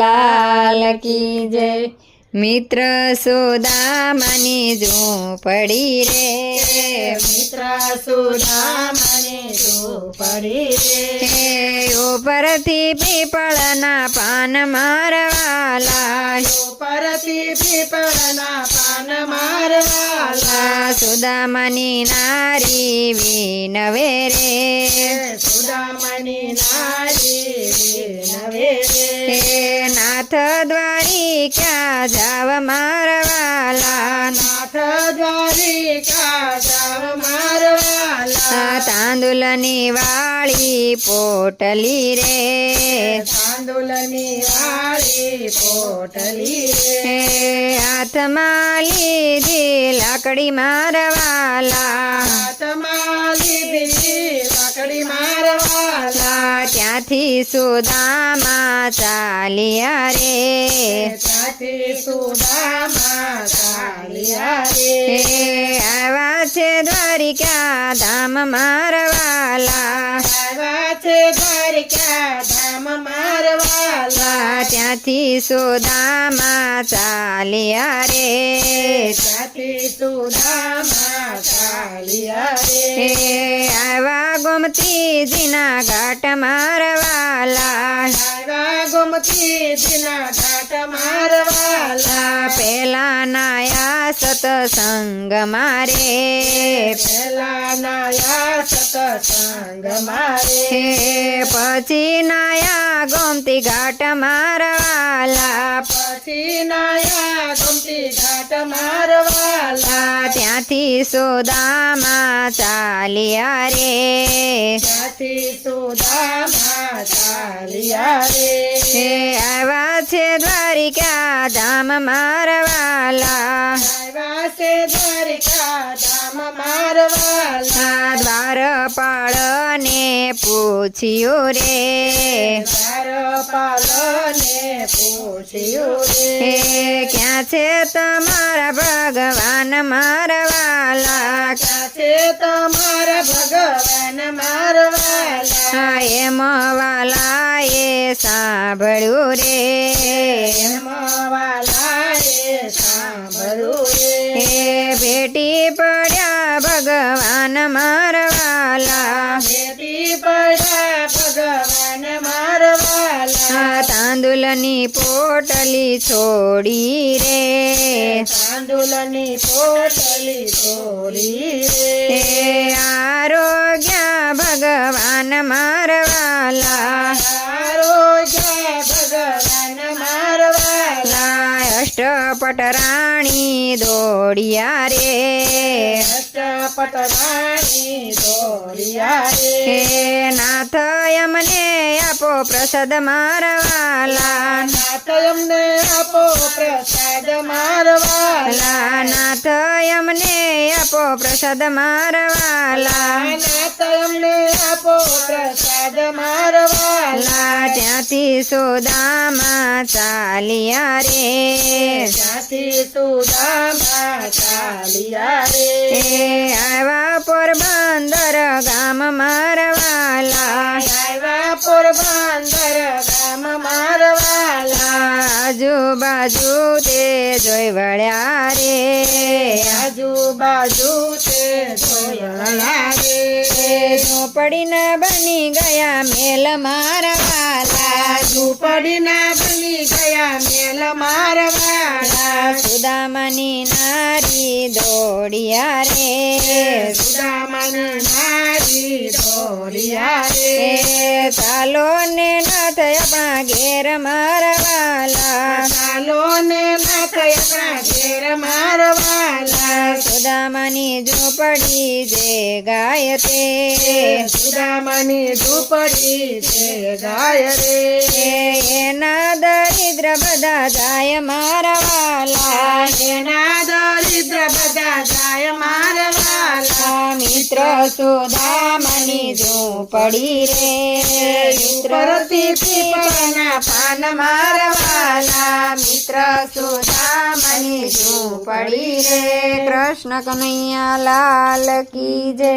લાલ કી જય। મિત્ર સુદામાની ઝૂંપડી રે, મિત્ર સુદામાની ઝૂંપડી રે, ઉપરથી પીપળના પાન મારવાલા, ઉપરથી પીપળના પાન મારવાલા, સુદામાની નારી વિનવે રે, સુદામાની નારી વિનવે રે, નાથ દ્વારિકા જાવ મારવાલા, નાથ દ્વારિકા જાવ મારવાલા, તાંદુલની વાળી પોટલી રે, તાંદુલની વાળી પોટલી રે, હાથમાં લીધી લાકડી મારવાલા, હાથમાં લીધી લાકડી મારવાલા, ત્યાંથી સુદામા ચાલ્યા રે, ત્યાંથી સુદામા ચાલ્યા રે, આવા છે દ્વારિકા ધામ મારવાલા, આવ્યા છે દ્વારિકા ધામ મારવાલા, ત્યાંથી સુદામા ચાલ્યા રે, ત્યાંથી સુદામા ચાલ્યા રે, આવા ગોમતીજીના ઘાટ મારવાલા, આવ્યા ગોમતીજીના ઘાટ મારવાલા, પેલા નાયા સતસંગ મારે, પેલા નાયા સતસંગ મારે, પછી નાયા ગોમતી ઘાટ મારવાલા, પછી નાયા ગોમતી ઘાટ મારવાલા, ત્યાંથી સુદામા ચાલ્યા રે, ત્યાંથી સુદામા ચાલ્યા રે, આવ્યા છે દ્વારિકા ધામ મારવાલા, આવ્યા છે દ્વારિકા ધામ મારવાલા, દ્વારપાળને પૂછ્યું રે, દ્વારપાલને પૂછ્યું રે, ક્યાં છે તમારા ભગવાન મારવાલા, ક્યાં છે તમારા ભગવાન મારવાલા, એમ વાલાએ સાંભળ્યું રે, વાલાએ સાંભળ્યું રે, ભેટી પડ્યા ભગવાન મારવાલા, ભેટી પડ્યા ભગવાન મારવાલા, તાંદુલની પોટલી છોડી રે, તાંદુલની પોટલી છોડી રે, આરોગ્ય ભગવાન મારવાલા, આરોગ્ય ભગવાન મારવાલા, અષ્ટપટ રાણી દોડિયા રે, અષ્ટપટ રાણી દોડિયા રે, નાથ અમને આપો પ્રસાદ મારવાલા, નાથ અમને આપો પ્રસાદ મારવાલા, નાથ અમને આપો પ્રસાદ મારવાલા, નાથ અમને આપો પ્રસાદ મારવાલા, ત્યાંથી સુદામા ચાલ્યા રે, ત્યાંથી સુદામા ચાલ્યા રે, આવ્યા પોરબંદર ગામ મારવાલા, આવ્યા પોરબંદર ગામ મારવાલા, આજુબાજુ તે જોઈ વળ્યા રે, આજુબાજુ તે જોયા રે, ઝૂંપડીના બની ગયા મેલ મારવાલા, ઝૂંપડીના બની ગયા મેલ મારવાલા, સુદામાની નારી દોડિયા રે, સુદામાની નારી દોડિયા રે, ચાલો ને નાથ આપણા ઘેર મારવાલા, ચાલો ને નાથ આપણા ઘેર મારવાલા, સુદામાની ઝૂંપડી જે ગાય તે, સુદામાની ઝૂંપડી જે ગાય રે, એના દરિદ્ર બધા જાય મારવાલા, એના દરિદ્ર બધા જાય મારવાલા, મિત્ર સુદામાની ઝૂંપડી રે, ઉપરથી પીપળના પાન મારવાલા, મિત્ર સુદામાની ઝૂંપડી રે, કૃષ્ણ કનૈયા લાલ કી જય।